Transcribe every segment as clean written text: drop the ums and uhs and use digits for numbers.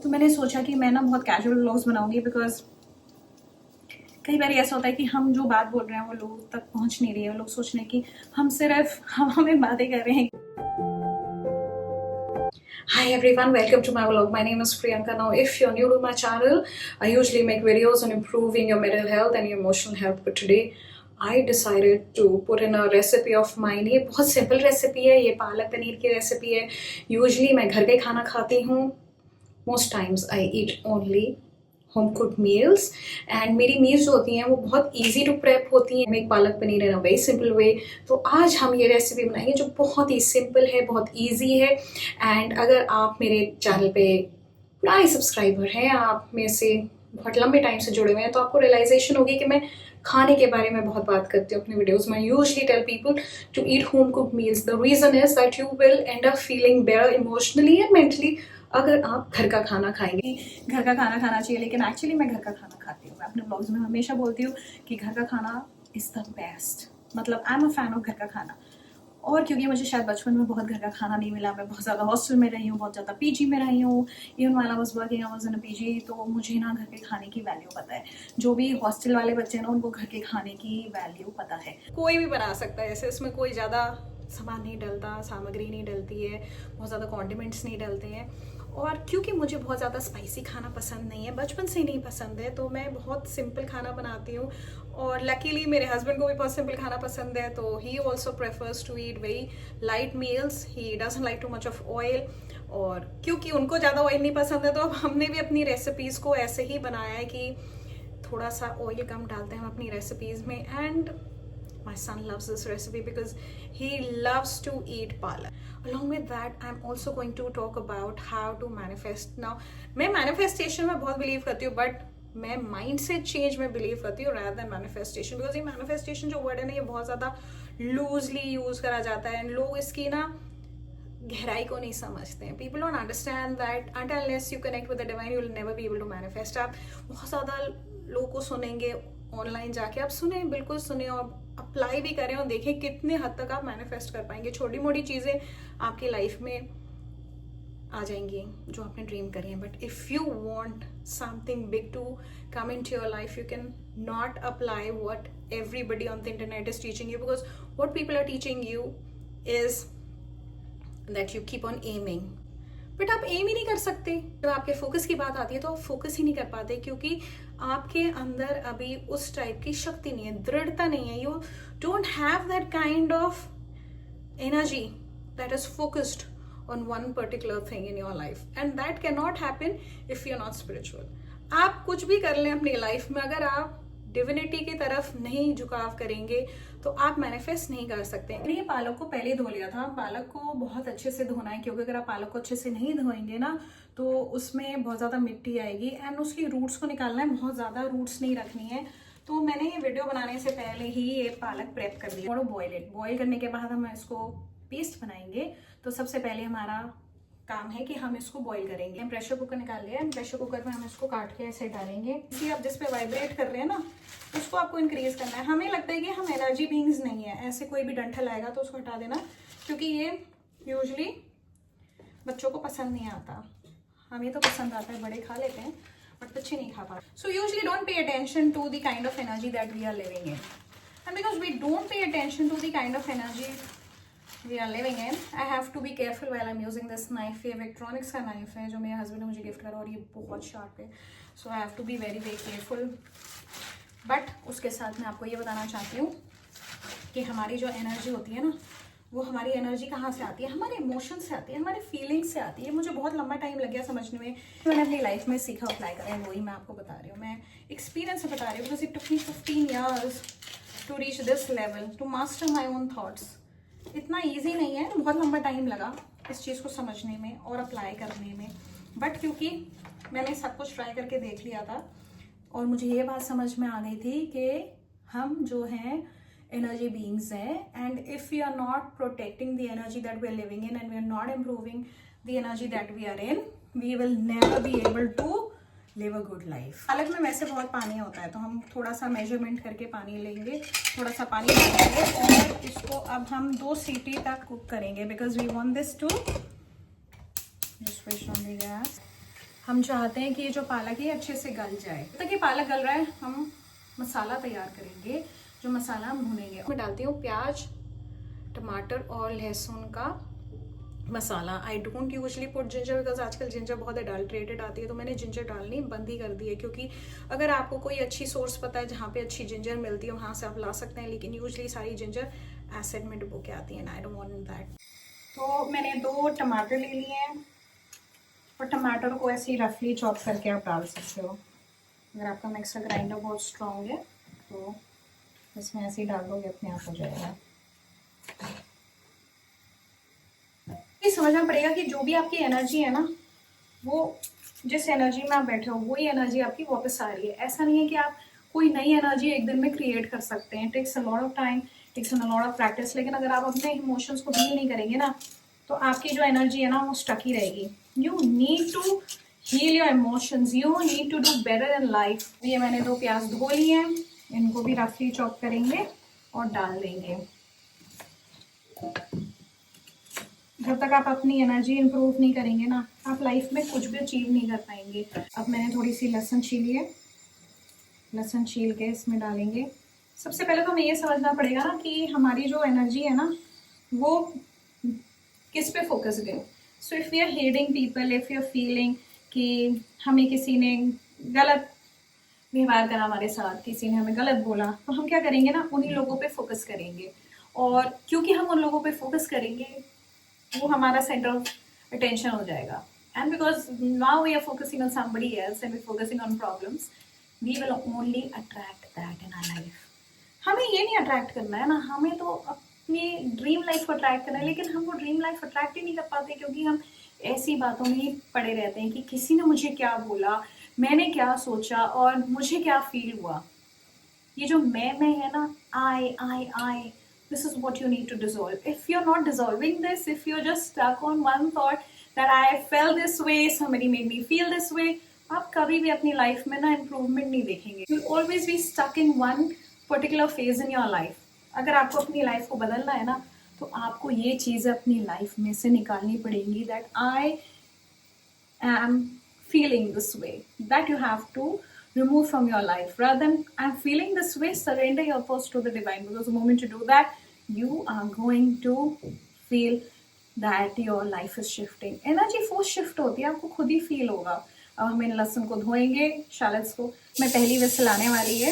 तो मैंने सोचा कि मैं ना बहुत कैजुअल व्लॉग्स बनाऊंगी, बिकॉज कई बार ऐसा होता है कि हम जो बात बोल रहे हैं वो लोगों तक पहुंच नहीं रही है, लोग सोच रहे हैं कि हम सिर्फ हवा में बातें कर रहे हैं। Hi everyone, welcome to my vlog. My name is Priyanka. Now if you're new to my channel, I usually make videos on improving your mental health and your emotional health, but today I decided to put in a recipe of mine. ये बहुत simple recipe है, ये पालक पनीर की recipe है। Usually मैं घर का खाना खाती हूँ, most times I eat only home could meals, and मेरी मील्स जो होती हैं वो बहुत इजी टू प्रेप होती हैं। Make palak paneer in a very simple way. तो आज हम ये रेसिपी बनाएंगे जो बहुत ही सिंपल है, बहुत इजी है। एंड अगर आप मेरे चैनल पे पुराने सब्सक्राइबर हैं, आप में से बहुत लंबे टाइम से जुड़े हुए हैं, तो आपको रियलाइजेशन होगी कि मैं खाने के बारे में बहुत बात करती हूँ अपनी वीडियोस में। Usually tell people to eat home cook meals. The reason is that you will end up feeling better emotionally and mentally अगर आप घर का खाना खाएंगे। घर का खाना खाना चाहिए, लेकिन एक्चुअली मैं घर का खाना खाती हूँ। मैं अपने ब्लॉग्स में हमेशा बोलती हूँ कि घर का खाना इज़ द बेस्ट। मतलब I am a fan of घर का खाना। और क्योंकि मुझे शायद बचपन में बहुत घर का खाना नहीं मिला, मैं बहुत ज़्यादा हॉस्टल में रही हूँ, बहुत ज़्यादा पीजी में रही हूँ। Even while I was working I was in a PG, तो मुझे ना घर के खाने की वैल्यू पता है। जो भी हॉस्टल वाले बच्चे हैं ना, उनको घर के खाने की वैल्यू पता है। कोई भी बना सकता है ऐसे, इसमें कोई ज़्यादा सामान नहीं डलता, सामग्री नहीं डलती है, बहुत ज़्यादा कॉन्डिमेंट्स नहीं डलते हैं। और क्योंकि मुझे बहुत ज़्यादा स्पाइसी खाना पसंद नहीं है, बचपन से ही नहीं पसंद है, तो मैं बहुत सिंपल खाना बनाती हूँ। और लकीली मेरे हस्बैंड को भी बहुत सिंपल खाना पसंद है, तो he also prefers to eat very light meals. He doesn't like too much of oil. और क्योंकि उनको ज़्यादा ऑयल नहीं पसंद है, तो अब हमने भी अपनी रेसिपीज़ को ऐसे ही बनाया है कि थोड़ा सा ऑयल कम डालते हैं हम अपनी रेसिपीज़ में। And my son loves this recipe because he loves to eat palak. Along with that, I'm also going to talk about how to manifest. Now, मैं manifestation में बहुत believe करती हूँ, but मैं mindset change में believe करती हूँ rather than manifestation, because ये manifestation जो word है ना, ये बहुत ज़्यादा loosely use करा जाता है, and लोग इसकी ना गहराई को नहीं समझते हैं। People don't understand that until unless you connect with the divine, you will never be able to manifest. आप बहुत ज़्यादा लोगों को सुनेंगे ऑनलाइन जाके, आप सुने, बिल्कुल सुने और अप्लाई भी करें और देखें कितने हद तक आप मैनिफेस्ट कर पाएंगे। छोटी मोटी चीज़ें आपकी लाइफ में आ जाएंगी जो आपने ड्रीम करी है। But if you want something big to come into your life, you can not apply what everybody on the internet is teaching you, because what people are teaching you is that you keep on aiming, but आप aim ही नहीं कर सकते। जब आपके focus की बात आती है तो आप फोकस ही नहीं कर पाते, क्योंकि आपके अंदर अभी उस टाइप की शक्ति नहीं है, दृढ़ता नहीं है। You don't have that kind of energy that is focused on one particular thing in your life, and that can not happen if you are not spiritual. आप कुछ भी कर लें अपनी लाइफ में, अगर आप डिविनिटी की तरफ नहीं झुकाव करेंगे तो आप मैनिफेस्ट नहीं कर सकते। मैंने ये पालक को पहले धो लिया था। पालक को बहुत अच्छे से धोना है, क्योंकि अगर आप पालक को अच्छे से नहीं धोएंगे ना, तो उसमें बहुत ज़्यादा मिट्टी आएगी, एंड उसकी रूट्स को निकालना है, बहुत ज़्यादा रूट्स नहीं रखनी है। तो मैंने ये वीडियो बनाने से पहले ही ये पालक प्रेप कर दिया और बॉयल करने के बाद हम इसको पेस्ट बनाएंगे। तो सबसे पहले हमारा काम है कि हम इसको बॉईल करेंगे। हम प्रेशर कुकर निकाल लिया, प्रेशर कुकर में हम इसको काट के ऐसे डालेंगे। इसी आप जिस पे वाइब्रेट कर रहे हैं ना, उसको आपको इंक्रीज करना है। हमें लगता है कि हम एनर्जी बीइंग्स नहीं है, ऐसे कोई भी डंठल आएगा तो उसको हटा देना, क्योंकि ये यूजुअली बच्चों को पसंद नहीं आता। हमें तो पसंद आता है, बड़े खा लेते हैं, बट बच्चे नहीं खा पाते। So usually don't pay attention to the kind of energy that we are living in, and because we don't pay attention to the kind of energy we are living in, I have to be careful while I'm using this knife। ये electronics का knife है जो मेरे husband ने मुझे gift करा, और ये बहुत शार्प है, so I have to be very very careful. But उसके साथ मैं आपको ये बताना चाहती हूँ कि हमारी जो एनर्जी होती है ना, वो हमारी एनर्जी कहाँ से आती है? हमारे इमोशन से आती है, हमारे फीलिंग्स से आती है। मुझे बहुत लंबा टाइम लग गया समझने में, मैंने अपनी लाइफ में सीखा, अप्लाई करा है, वही मैं आपको बता रही हूँ। मैं एक्सपीरियंस से बता रही हूँ, because it took me 15 years to reach this level, to master my own thoughts. इतना ईजी नहीं है, बहुत लंबा टाइम लगा इस चीज़ को समझने में और अप्लाई करने में। बट क्योंकि मैंने सब कुछ ट्राई करके देख लिया था, और मुझे ये बात समझ में आ गई थी कि हम जो हैं एनर्जी बीइंग्स हैं, and if we are not protecting the energy that we are living in, and we are not improving the energy that we are in, we will never be able to live a good life. पालक में वैसे बहुत पानी होता है, तो हम थोड़ा सा मेजरमेंट करके पानी लेंगे, थोड़ा सा पानी डालेंगे, और इसको अब हम 2 सीटी तक कुक करेंगे, because we want this to just switch on the gas. हम चाहते हैं कि ये जो पालक है अच्छे से गल जाए। जब तक ये पालक गल रहा है हम मसाला तैयार करेंगे। जो मसाला हम भूनेंगे, मैं डालती हूँ प्याज, टमाटर और लहसुन का मसाला। I don't usually put ginger because आजकल जिंजर बहुत एडल्ट्रेटेड आती है, तो मैंने जिंजर डालनी बंद ही कर दी है। क्योंकि अगर आपको कोई अच्छी सोर्स पता है जहाँ पे अच्छी जिंजर मिलती है वहाँ से आप ला सकते हैं, लेकिन यूजली सारी जिंजर एसिड में डुबो के आती है, आई डोंट वांट दैट। तो मैंने 2 टमाटर ले लिए हैं और टमाटर को ऐसे ही रफली चॉप करके आप डाल सकते हो। अगर आपका मिक्सर ग्राइंडर बहुत स्ट्रॉन्ग है तो इसमें ऐसे ही डाल दोगे, अपने आप हो जाएगा। ये समझना पड़ेगा कि जो भी आपकी एनर्जी है ना, वो जिस एनर्जी में आप बैठे हो वही एनर्जी आपकी वापस आ रही है। ऐसा नहीं है कि आप कोई नई एनर्जी एक दिन में क्रिएट कर सकते हैं। Takes a lot of time, takes a lot of practice. लेकिन अगर आप अपने इमोशंस को हील नहीं करेंगे ना, तो आपकी जो एनर्जी है ना वो स्टक ही रहेगी। You need to heal your emotions, you need to do better in life. ये मैंने 2 प्याज धो लिए हैं, इनको भी रफली चॉप करेंगे और डाल देंगे। जब तक आप अपनी एनर्जी इंप्रूव नहीं करेंगे ना, आप लाइफ में कुछ भी अचीव नहीं कर पाएंगे। अब मैंने थोड़ी सी लहसुन छीली है, लहसुन छील के इसमें डालेंगे। सबसे पहले तो हमें ये समझना पड़ेगा ना कि हमारी जो एनर्जी है ना वो किस पे फोकस्ड है। So if we are hating people, if you are feeling कि हमें किसी ने गलत व्यवहार करा हमारे साथ, किसी ने हमें गलत बोला, तो हम क्या करेंगे ना, उन्हीं लोगों पे फोकस करेंगे। और क्योंकि हम उन लोगों पे फोकस करेंगे वो हमारा सेंटर ऑफ अटेंशन हो जाएगा। And because now we are focusing on somebody else and we focusing on problems, we will only attract that in our life. हमें ये नहीं अट्रैक्ट करना है ना, हमें तो अपनी ड्रीम लाइफ को अट्रैक्ट करना है। लेकिन हम वो ड्रीम लाइफ अट्रैक्ट ही नहीं कर पाते क्योंकि हम ऐसी बातों में ही पड़े रहते हैं कि किसी ने मुझे क्या बोला, मैंने क्या सोचा और मुझे क्या फील हुआ। ये जो मैं है ना, I, this is what you need to dissolve. If you're not dissolving this, if you're just stuck on one thought that I felt this way, somebody made me feel this way, आप कभी भी अपनी life में ना improvement नहीं देखेंगे। You'll always be stuck in one particular phase in your life. अगर आपको अपनी लाइफ को बदलना है ना, तो आपको ये चीज़ें अपनी लाइफ में से निकालनी पड़ेंगी। That I am feeling this way, that you have to remove from your life. Rather than I'm feeling this way, surrender your thoughts to the divine, because the moment you do that, you are going to feel that your life is shifting. Energy force shift होती है, आपको खुद ही feel होगा। अब हम इन लहसुन को धोएंगे, शैलट्स को। मैं पहली विसल आने वाली है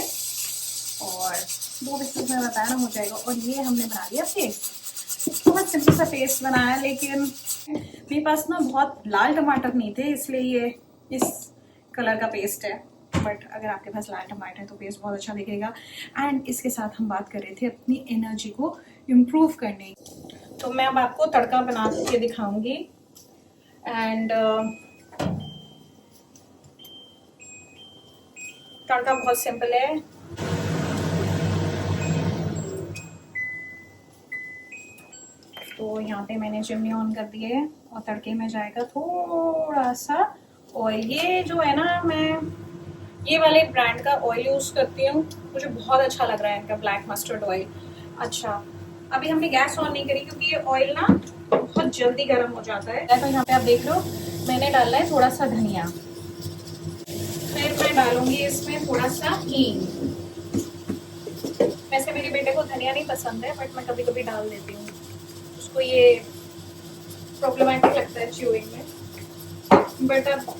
और 2 विसल में बताया ना हो जाएगा। और ये हमने बना लिया पेस्ट। बहुत सिंपल सा पेस्ट बनाया, लेकिन मेरे पास ना बहुत लाल टमाटर नहीं थे, इसलिए ये इस कलर का पेस्ट है। बट अगर आपके पास लाल टमाटर है तो पेस्ट बहुत अच्छा दिखेगा। एंड इसके साथ हम बात कर रहे थे अपनी एनर्जी को इम्प्रूव करने की। तो मैं अब आपको तड़का बना के दिखाऊंगी। एंड तड़का बहुत सिंपल है। तो यहाँ पे मैंने चिमनी ऑन कर दी है और तड़के में जाएगा थोड़ा सा ऑयल। ये जो है ना, मैं ये वाले ब्रांड का ऑयल यूज़ करती हूँ, मुझे बहुत अच्छा लग रहा है इनका, ब्लैक मस्टर्ड ऑयल। अच्छा, अभी हमने गैस ऑन नहीं करी क्योंकि ये ऑयल ना बहुत जल्दी गर्म हो जाता है। तो यहाँ पे आप देख लो, मैंने डाला है थोड़ा सा धनिया, फिर मैं डालूंगी इसमें थोड़ा सा हींग। वैसे मेरे बेटे को धनिया नहीं पसंद है, बट मैं कभी कभी डाल देती हूँ, उसको ये प्रॉब्लमेटिक लगता है च्यूइंग में, बट अब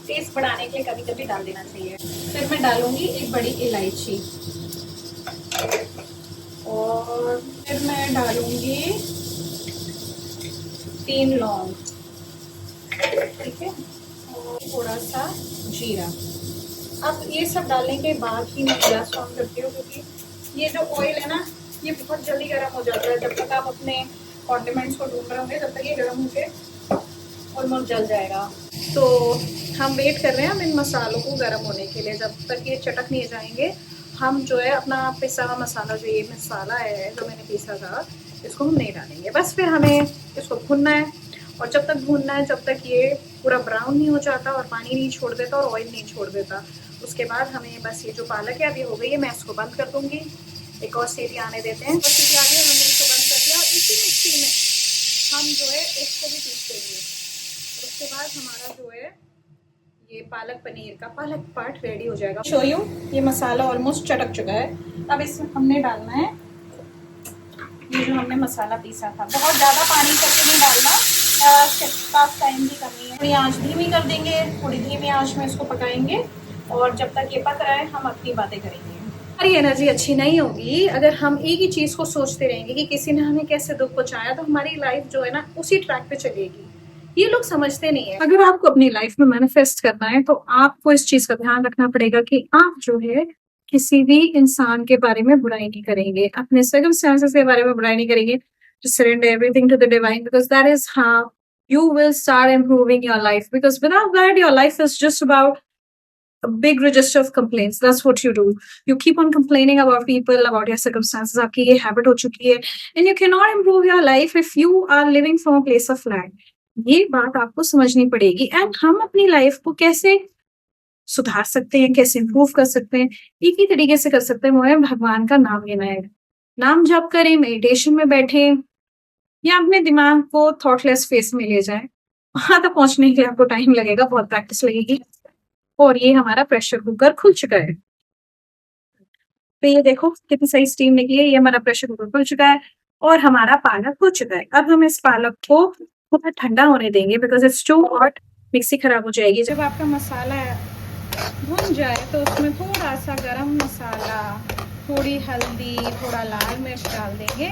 टेस्ट बढ़ाने के लिए कभी कभी डाल देना चाहिए। फिर मैं डालूंगी एक बड़ी इलायची और फिर मैं डालूंगी 3 लौंग, ठीक है, और थोड़ा सा जीरा। अब ये सब डालने के बाद ही मैं गैस ऑन करती हूँ, क्योंकि ये जो ऑयल है ना ये बहुत जल्दी गर्म हो जाता है। जब तक आप अपने कॉन्डिमेंट्स को ढूंढ रहे होंगे तब तक ये गर्म होकर ऑलमोस्ट जल जाएगा। तो हम वेट कर रहे हैं हम इन मसालों को गर्म होने के लिए। जब तक ये चटक नहीं जाएंगे, हम जो है अपना पिसा हुआ मसाला, जो ये मसाला है जो मैंने पीसा था, इसको हम नहीं डालेंगे। बस फिर हमें इसको भूनना है, और जब तक भूनना है जब तक ये पूरा ब्राउन नहीं हो जाता और पानी नहीं छोड़ देता और ऑयल नहीं छोड़ देता। उसके बाद हमें बस ये जो पालक है अभी हो गई है, मैं इसको बंद कर दूँगी। एक और सीटी आने देते हैं। और सीटी आ गई, हमने इसको बंद कर दिया। और इसी मिक्सी में हम जो है इसको भी पीस देंगे। उसके बाद हमारा जो है ये पालक पनीर का पालक पार्ट रेडी हो जाएगा। शो यू, ये मसाला ऑलमोस्ट चटक चुका है। अब इसमें हमने डालना है ये जो हमने मसाला पीसा था। बहुत ज़्यादा पानी करके नहीं डालना, पास टाइम की कमी है। थोड़ी आँच धीमी कर देंगे, थोड़ी धीमी आँच में इसको पकाएंगे और जब तक ये पक रहा है हम अपनी बातें करेंगे। हमारी एनर्जी अच्छी नहीं होगी अगर हम एक ही चीज़ को सोचते रहेंगे कि किसी ने हमें कैसे दुख पहुँचाया, तो हमारी लाइफ जो है ना उसी ट्रैक पे चलेगी। ये लोग समझते नहीं है। अगर आपको अपनी लाइफ में मैनिफेस्ट करना है तो आपको इस चीज का ध्यान रखना पड़ेगा कि आप जो है किसी भी इंसान के बारे में बुराई नहीं करेंगे, अपने सर्कमस्टेंसेस के बारे में बुराई नहीं करेंगे। Just surrender everything to the divine, because that is how you will start improving your life. Because without that, your life is just about a big register of complaints. That's what you do. You keep on complaining about people, about your circumstances. आपकी ये habit हो चुकी है, and you cannot improve your life if you are living from a place of lack. ये बात आपको समझनी पड़ेगी। एंड हम अपनी लाइफ को कैसे सुधार सकते हैं, कैसे इम्प्रूव कर सकते हैं, एक ही तरीके से कर सकते हैं, वो है भगवान का नाम लेना है। नाम जप करें, मेडिटेशन में बैठे या अपने दिमाग को थॉटलेस फेस में ले जाए। वहां तक पहुंचने के लिए आपको टाइम लगेगा, बहुत प्रैक्टिस लगेगी। और ये हमारा प्रेशर कुकर खुल चुका है। तो ये देखो कितनी सही स्टीम निकली है। ये हमारा प्रेशर कुकर खुल चुका है और हमारा पालक हो चुका है। अब हम इस पालक को थोड़ा ठंडा होने देंगे, because it's too hot, mixie खराब हो जाएगी। जब आपका मसाला भुन जाए तो उसमें थोड़ा सा गरम मसाला, थोड़ी हल्दी, थोड़ा लाल मिर्च डाल देंगे।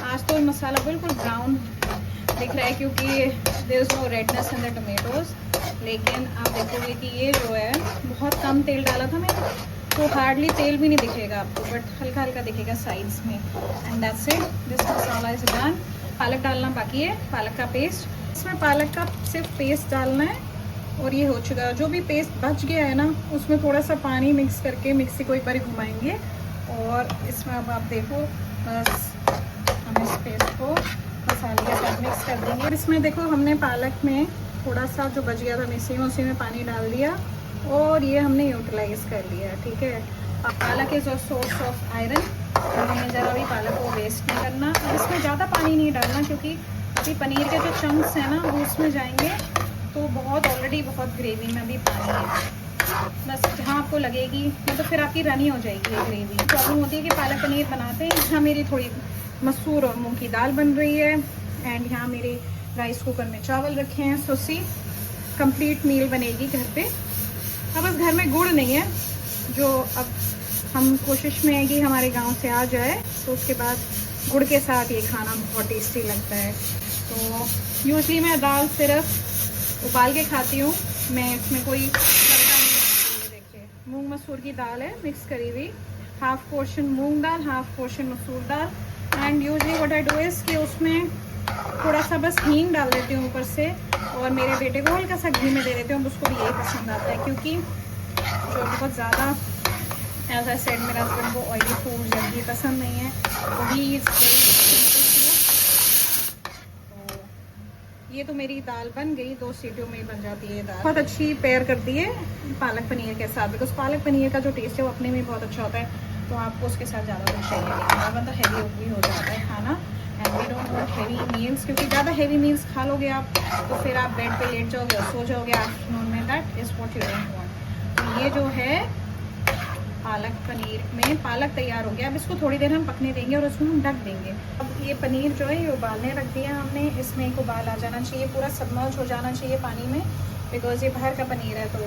आज तो मसाला बिल्कुल ब्राउन दिख रहा है क्योंकि there is no redness in the tomatoes, लेकिन आप देखोगे कि ये जो है बहुत कम तेल डाला था मैंने, तो हार्डली तेल भी नहीं दिखेगा आपको, बट हल्का हल्का दिखेगा साइड्स में। And that's it, this masala is done. पालक डालना बाकी है, पालक का पेस्ट। इसमें पालक का सिर्फ पेस्ट डालना है और ये हो चुका है। जो भी पेस्ट बच गया है ना उसमें थोड़ा सा पानी मिक्स करके मिक्सी को एक बार घुमाएंगे और इसमें अब आप देखो बस हम इस पेस्ट को मसाले के साथ मिक्स कर देंगे। और इसमें देखो हमने पालक में थोड़ा सा जो बच गया था मिक्सी में उसी में पानी डाल दिया और ये हमने यूटिलाइज कर लिया, ठीक है। अब पालक is a source of iron, तो हमें ज़रा भी पालक को वेस्ट नहीं करना। अब इसमें ज़्यादा पानी नहीं डालना क्योंकि अभी पनीर के जो चंक्स हैं ना वो उसमें जाएंगे, तो बहुत ऑलरेडी बहुत ग्रेवी में भी पानी है। बस जहाँ आपको लगेगी मतलब फिर आपकी रनी हो जाएगी ये ग्रेवी। प्रॉब्लम होती है कि पालक पनीर बनाते हैं। यहाँ मेरी थोड़ी मसूर और मूंग की दाल बन रही है एंड यहाँ मेरे राइस कुकर में चावल रखे हैं। सो सी कंप्लीट मील बनेगी घर पे। अब बस घर में गुड़ नहीं है, जो अब हम कोशिश में है कि हमारे गांव से आ जाए, तो उसके बाद गुड़ के साथ ये खाना बहुत टेस्टी लगता है। तो यूजली मैं दाल सिर्फ उबाल के खाती हूँ, मैं इसमें कोई तड़का नहीं डालती। देखिए मूंग मसूर की दाल है मिक्स करी हुई, हाफ पोर्शन मूंग दाल, हाफ पोर्शन मसूर दाल। And usually what I do is कि उसमें थोड़ा सा बस हींग डाल देती हूँ ऊपर से, और मेरे बेटे को हल्का सा घी में दे देती हूँ, उसको भी यही पसंद आता है। क्योंकि जो बहुत ज़्यादा एज आई सेड मेरे हस्बैंड को ऑयली फूड जल्दी पसंद नहीं है, तो he is very simple food. तो ये तो मेरी दाल बन गई, 2 सीटियों में ही बन जाती है दाल। बहुत अच्छी पेयर करती है पालक पनीर के साथ, बिकॉज पालक पनीर का जो टेस्ट है वो अपने में बहुत अच्छा होता है, तो आपको उसके साथ ज़्यादा कुछ चाहिए नहीं, मतलब हैवी भी हो जाता है खाना। And we don't want heavy meals, क्योंकि ज़्यादा हैवी मील्स खा लोगे आप तो फिर आप बेड पे लेट जाओगे और सो जाओगे आफ्टरनून में। That is what you don't want. तो ये जो है पालक पनीर में पालक तैयार हो गया। अब इसको थोड़ी देर हम पकने देंगे और उसको हम ढक देंगे। अब ये पनीर जो है ये उबालने रख दिया हमने, इसमें एक उबाल आ जाना चाहिए, पूरा सबमर्ज हो जाना चाहिए पानी में, बिकॉज ये बाहर का पनीर है तो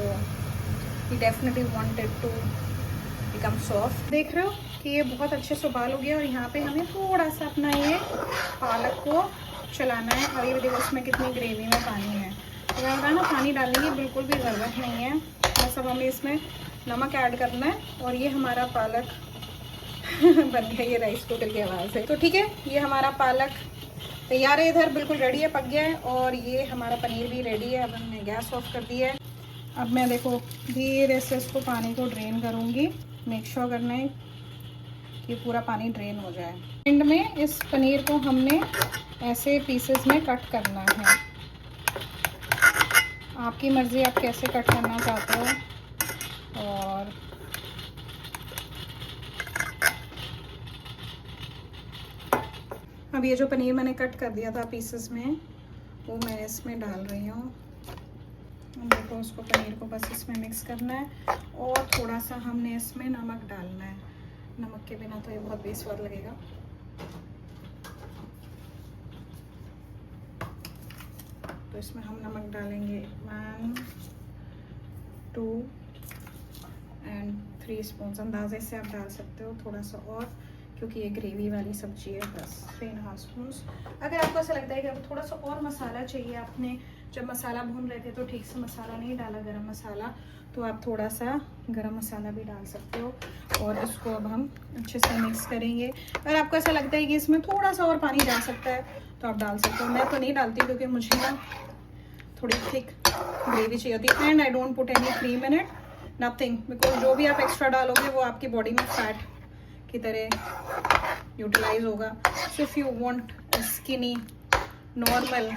we definitely wanted to become soft. देख रहे हो कि ये बहुत अच्छे से उबाल हो गया और यहाँ पे हमें थोड़ा सा अपना ये पालक को चलाना है। और ये देखो उसमें कितनी ग्रेवी में पानी है, तो मैं बताया ना पानी डालने की बिल्कुल भी ज़रूरत नहीं है। बस अब हमें इसमें नमक ऐड करना है और ये हमारा पालक बन गया ये राइस कुकर की आवाज़ है। तो ठीक है, ये हमारा पालक तैयार है, इधर बिल्कुल रेडी है, पक गया है। और ये हमारा पनीर भी रेडी है। अब हमने गैस ऑफ कर दिया है। अब मैं देखो धीरे से इसको पानी को ड्रेन करूँगी। मेक श्योर करना है कि पूरा पानी ड्रेन हो जाए। एंड में इस पनीर को हमने ऐसे पीसेस में कट करना है। आपकी मर्ज़ी आप कैसे कट करना चाहते हो। और अब ये जो पनीर मैंने कट कर दिया था पीसेस में, वो मैं इसमें डाल रही हूँ। हम लोग को उसको पनीर को बस इसमें मिक्स करना है और थोड़ा सा हमने इसमें नमक डालना है। नमक के बिना तो ये बहुत बेस्वाद लगेगा। तो इसमें हम नमक डालेंगे 1, 2 एंड 3 स्पून। अंदाजे से आप डाल सकते हो थोड़ा सा और, क्योंकि ये ग्रेवी वाली सब्जी है। बस 3.5 स्पून। अगर आपको ऐसा लगता है कि आपको थोड़ा सा और मसाला चाहिए, आपने जब मसाला भून रहे थे तो ठीक से मसाला नहीं डाला गरम मसाला, तो आप थोड़ा सा गरम मसाला भी डाल सकते हो। और इसको अब हम अच्छे से मिक्स करेंगे। अगर आपको ऐसा लगता है कि इसमें थोड़ा सा और पानी डाल सकता है तो आप डाल सकते हो। मैं तो नहीं डालती क्योंकि मुझे ना थोड़ी थिक ग्रेवी चाहिए होती है। And I don't put any cream in it, nothing, because जो भी आप एक्स्ट्रा डालोगे वो आपकी बॉडी में फैट की तरह यूटिलाइज होगा। So if you want skinny normal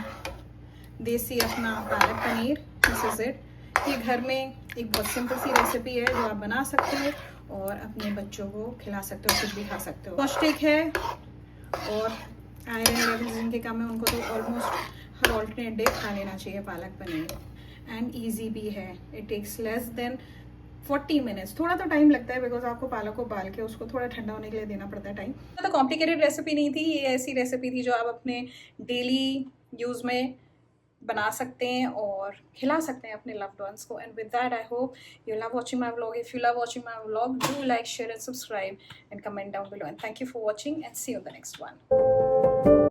देसी अपना palak paneer, this is it. ये घर में एक बहुत सिंपल सी रेसिपी है जो आप बना सकते हो और अपने बच्चों को खिला सकते हो, कुछ भी खा सकते हो। पौष्टिक है और आयरन लेवल जिनके कम है उनको तो ऑलमोस्ट हर ऑल्टरनेट डे खा लेना चाहिए पालक पनीर। एंड ईजी भी है, it takes less than 40 minutes. थोड़ा तो टाइम लगता है बिकॉज आपको पालक को उबाल के उसको थोड़ा ठंडा होने के लिए देना पड़ता है टाइम। तो कॉम्प्लिकेटेड रेसिपी नहीं थी, ये ऐसी रेसिपी थी जो आप अपने डेली यूज़ में बना सकते हैं और खिला सकते हैं अपने लव्ड वंस को। And with that I hope you love watching my vlog. If you love watching my vlog, do like, share and subscribe and comment down below. And thank you for watching and see you in the next one.